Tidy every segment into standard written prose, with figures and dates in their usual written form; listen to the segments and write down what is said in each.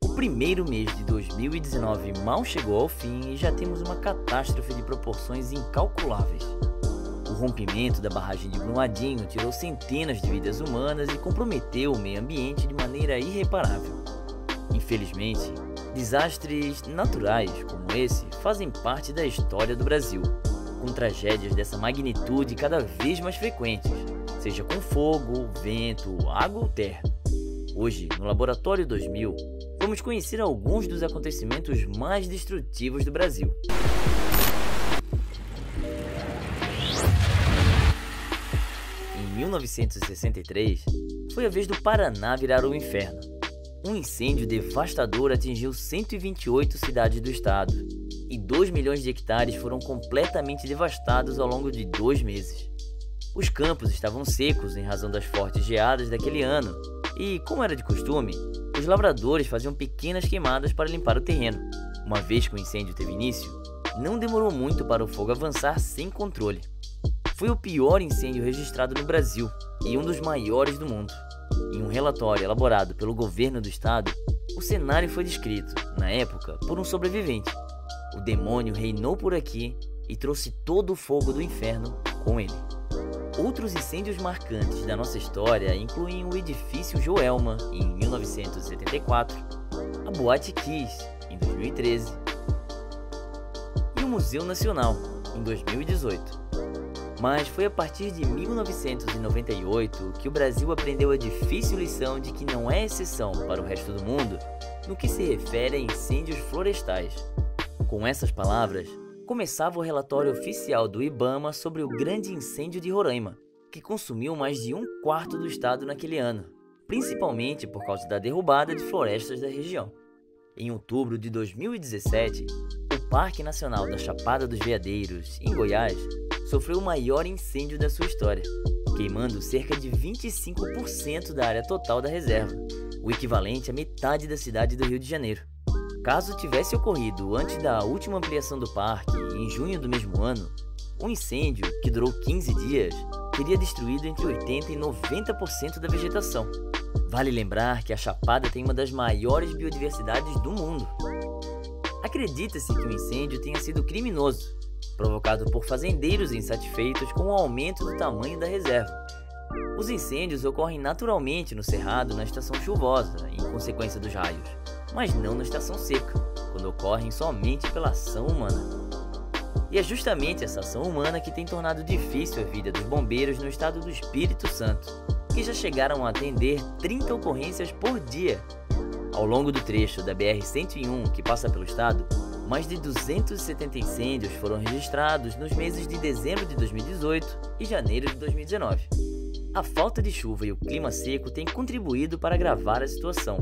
O primeiro mês de 2019 mal chegou ao fim e já temos uma catástrofe de proporções incalculáveis. O rompimento da barragem de Brumadinho tirou centenas de vidas humanas e comprometeu o meio ambiente de maneira irreparável. Infelizmente, desastres naturais como esse fazem parte da história do Brasil, com tragédias dessa magnitude cada vez mais frequentes, seja com fogo, vento, água ou terra. Hoje, no Laboratório 2000, vamos conhecer alguns dos acontecimentos mais destrutivos do Brasil. Em 1963, foi a vez do Paraná virar o inferno. Um incêndio devastador atingiu 128 cidades do estado e 2 milhões de hectares foram completamente devastados ao longo de 2 meses. Os campos estavam secos em razão das fortes geadas daquele ano e, como era de costume, os lavradores faziam pequenas queimadas para limpar o terreno. Uma vez que o incêndio teve início, não demorou muito para o fogo avançar sem controle. Foi o pior incêndio registrado no Brasil e um dos maiores do mundo. Em um relatório elaborado pelo governo do estado, o cenário foi descrito, na época, por um sobrevivente. O demônio reinou por aqui e trouxe todo o fogo do inferno com ele. Outros incêndios marcantes da nossa história incluem o edifício Joelma, em 1974, a Boate Kiss, em 2013, e o Museu Nacional, em 2018. Mas foi a partir de 1998 que o Brasil aprendeu a difícil lição de que não é exceção para o resto do mundo no que se refere a incêndios florestais. Com essas palavras, começava o relatório oficial do IBAMA sobre o grande incêndio de Roraima, que consumiu mais de 1/4 do estado naquele ano, principalmente por causa da derrubada de florestas da região. Em outubro de 2017, o Parque Nacional da Chapada dos Veadeiros, em Goiás, sofreu o maior incêndio da sua história, queimando cerca de 25% da área total da reserva, o equivalente à metade da cidade do Rio de Janeiro. Caso tivesse ocorrido antes da última ampliação do parque, em junho do mesmo ano, um incêndio, que durou 15 dias, teria destruído entre 80% e 90% da vegetação. Vale lembrar que a Chapada tem uma das maiores biodiversidades do mundo. Acredita-se que o incêndio tenha sido criminoso, provocado por fazendeiros insatisfeitos com o aumento do tamanho da reserva. Os incêndios ocorrem naturalmente no cerrado na estação chuvosa, em consequência dos raios, mas não na estação seca, quando ocorrem somente pela ação humana. E é justamente essa ação humana que tem tornado difícil a vida dos bombeiros no estado do Espírito Santo, que já chegaram a atender 30 ocorrências por dia. Ao longo do trecho da BR-101 que passa pelo estado, mais de 270 incêndios foram registrados nos meses de dezembro de 2018 e janeiro de 2019. A falta de chuva e o clima seco têm contribuído para agravar a situação,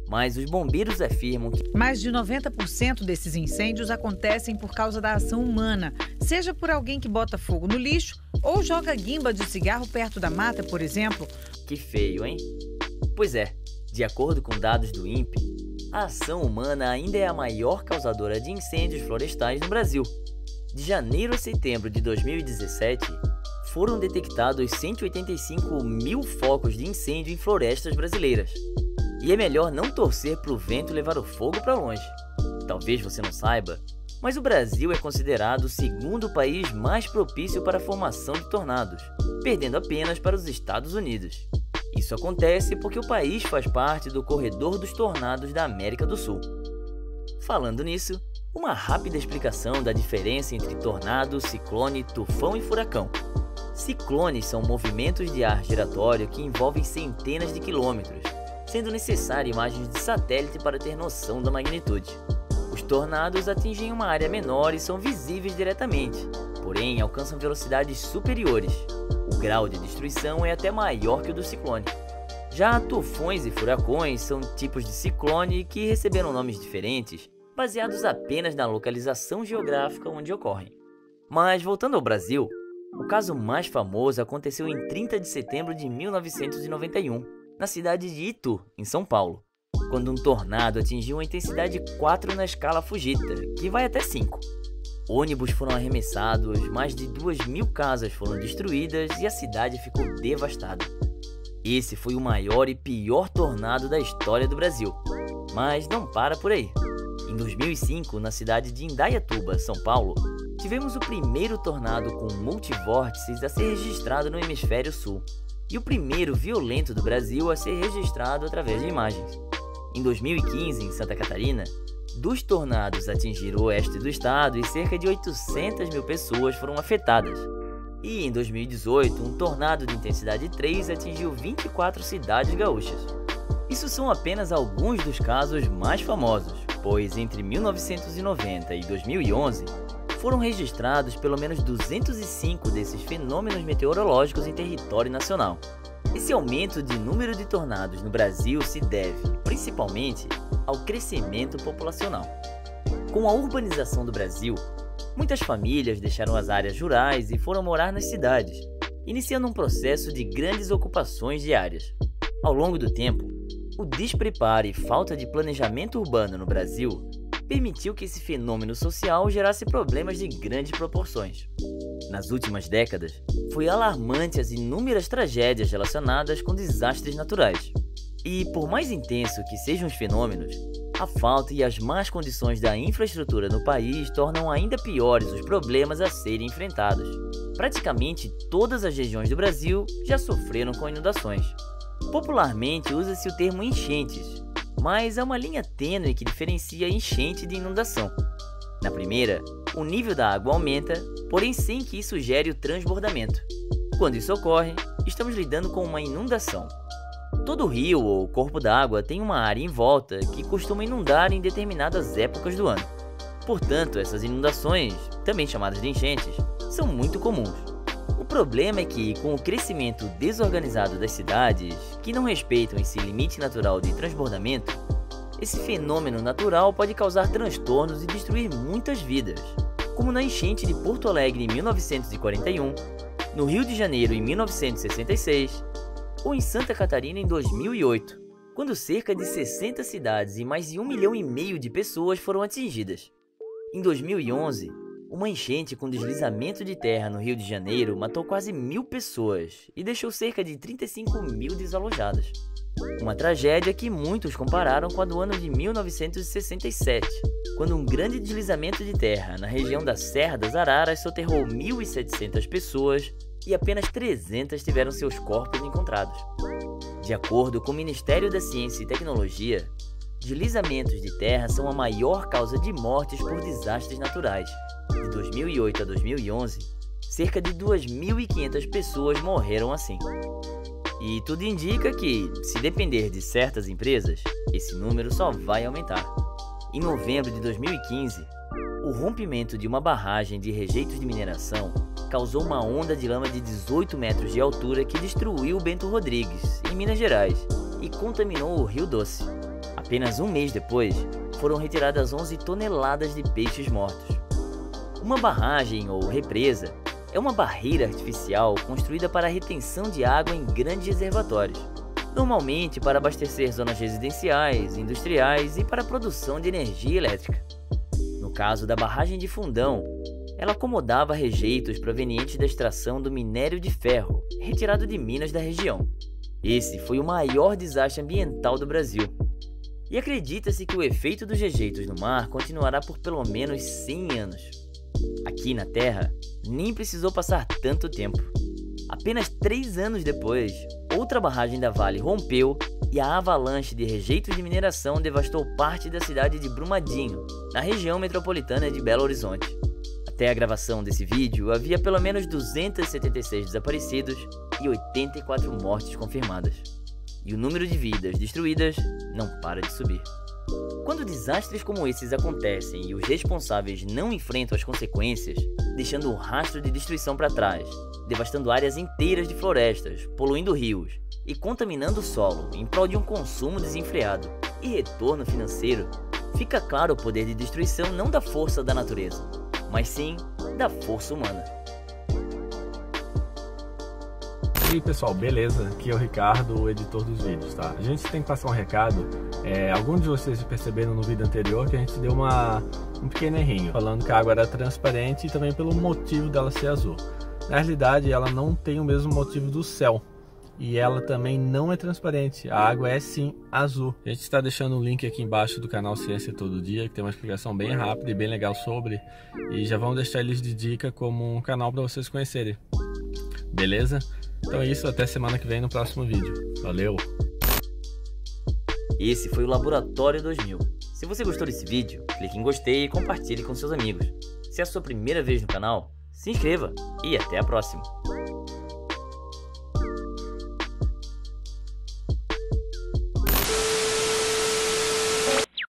mas os bombeiros afirmam que mais de 90% desses incêndios acontecem por causa da ação humana, seja por alguém que bota fogo no lixo ou joga guimba de cigarro perto da mata, por exemplo. Que feio, hein? Pois é, de acordo com dados do INPE, a ação humana ainda é a maior causadora de incêndios florestais no Brasil. De janeiro a setembro de 2017, foram detectados 185 mil focos de incêndio em florestas brasileiras. E é melhor não torcer para o vento levar o fogo para longe. Talvez você não saiba, mas o Brasil é considerado o segundo país mais propício para a formação de tornados, perdendo apenas para os Estados Unidos. Isso acontece porque o país faz parte do Corredor dos Tornados da América do Sul. Falando nisso, uma rápida explicação da diferença entre tornado, ciclone, tufão e furacão. Ciclones são movimentos de ar giratório que envolvem centenas de quilômetros, sendo necessária imagens de satélite para ter noção da magnitude. Os tornados atingem uma área menor e são visíveis diretamente, porém alcançam velocidades superiores. O grau de destruição é até maior que o do ciclone. Já tufões e furacões são tipos de ciclone que receberam nomes diferentes, baseados apenas na localização geográfica onde ocorrem. Mas voltando ao Brasil, o caso mais famoso aconteceu em 30 de setembro de 1991, na cidade de Itu, em São Paulo, quando um tornado atingiu uma intensidade 4 na escala Fujita, que vai até 5. Ônibus foram arremessados, mais de 2.000 casas foram destruídas e a cidade ficou devastada. Esse foi o maior e pior tornado da história do Brasil. Mas não para por aí. Em 2005, na cidade de Indaiatuba, São Paulo, tivemos o primeiro tornado com multivórtices a ser registrado no hemisfério sul e o primeiro violento do Brasil a ser registrado através de imagens. Em 2015, em Santa Catarina, 2 tornados atingiram o oeste do estado e cerca de 800 mil pessoas foram afetadas. E em 2018, um tornado de intensidade 3 atingiu 24 cidades gaúchas. Isso são apenas alguns dos casos mais famosos, pois entre 1990 e 2011 foram registrados pelo menos 205 desses fenômenos meteorológicos em território nacional. Esse aumento de número de tornados no Brasil se deve, principalmente, ao crescimento populacional. Com a urbanização do Brasil, muitas famílias deixaram as áreas rurais e foram morar nas cidades, iniciando um processo de grandes ocupações diárias. Ao longo do tempo, o despreparo e falta de planejamento urbano no Brasil permitiu que esse fenômeno social gerasse problemas de grandes proporções. Nas últimas décadas, foi alarmante as inúmeras tragédias relacionadas com desastres naturais. E, por mais intenso que sejam os fenômenos, a falta e as más condições da infraestrutura no país tornam ainda piores os problemas a serem enfrentados. Praticamente todas as regiões do Brasil já sofreram com inundações. Popularmente usa-se o termo enchentes, mas há uma linha tênue que diferencia enchente de inundação. Na primeira, o nível da água aumenta, porém sem que isso gere o transbordamento. Quando isso ocorre, estamos lidando com uma inundação. Todo rio ou corpo d'água tem uma área em volta que costuma inundar em determinadas épocas do ano. Portanto, essas inundações, também chamadas de enchentes, são muito comuns. O problema é que, com o crescimento desorganizado das cidades, que não respeitam esse limite natural de transbordamento, esse fenômeno natural pode causar transtornos e destruir muitas vidas, como na enchente de Porto Alegre em 1941, no Rio de Janeiro em 1966, ou em Santa Catarina em 2008, quando cerca de 60 cidades e mais de 1,5 milhão de pessoas foram atingidas. Em 2011, uma enchente com deslizamento de terra no Rio de Janeiro matou quase 1.000 pessoas e deixou cerca de 35 mil desalojadas. Uma tragédia que muitos compararam com a do ano de 1967, quando um grande deslizamento de terra na região da Serra das Araras soterrou 1.700 pessoas e apenas 300 tiveram seus corpos encontrados. De acordo com o Ministério da Ciência e Tecnologia, deslizamentos de terra são a maior causa de mortes por desastres naturais. De 2008 a 2011, cerca de 2.500 pessoas morreram assim. E tudo indica que, se depender de certas empresas, esse número só vai aumentar. Em novembro de 2015, o rompimento de uma barragem de rejeitos de mineração causou uma onda de lama de 18 metros de altura que destruiu Bento Rodrigues, em Minas Gerais, e contaminou o Rio Doce. Apenas um mês depois, foram retiradas 11 toneladas de peixes mortos. Uma barragem ou represa é uma barreira artificial construída para a retenção de água em grandes reservatórios, normalmente para abastecer zonas residenciais, industriais e para a produção de energia elétrica. No caso da barragem de Fundão, ela acomodava rejeitos provenientes da extração do minério de ferro, retirado de minas da região. Esse foi o maior desastre ambiental do Brasil. E acredita-se que o efeito dos rejeitos no mar continuará por pelo menos 100 anos. Aqui na Terra, nem precisou passar tanto tempo. Apenas 3 anos depois, outra barragem da Vale rompeu e a avalanche de rejeitos de mineração devastou parte da cidade de Brumadinho, na região metropolitana de Belo Horizonte. Até a gravação desse vídeo, havia pelo menos 276 desaparecidos e 84 mortes confirmadas. E o número de vidas destruídas não para de subir. Quando desastres como esses acontecem e os responsáveis não enfrentam as consequências, deixando um rastro de destruição para trás, devastando áreas inteiras de florestas, poluindo rios e contaminando o solo em prol de um consumo desenfreado e retorno financeiro, fica claro o poder de destruição não da força da natureza, mas sim da força humana. E aí pessoal, beleza? Aqui é o Ricardo, o editor dos vídeos, tá? A gente tem que passar um recado. Alguns de vocês perceberam no vídeo anterior que a gente deu um pequeno errinho, falando que a água era transparente e também pelo motivo dela ser azul. Na realidade, ela não tem o mesmo motivo do céu. e ela também não é transparente. A água é sim azul. A gente está deixando um link aqui embaixo do canal Ciência Todo Dia, que tem uma explicação bem rápida e bem legal sobre, e já vamos deixar eles de dica como um canal para vocês conhecerem. Beleza? Então é isso, até semana que vem no próximo vídeo. Valeu! Esse foi o Laboratório 2000. Se você gostou desse vídeo, clique em gostei e compartilhe com seus amigos. Se é a sua primeira vez no canal, se inscreva e até a próxima!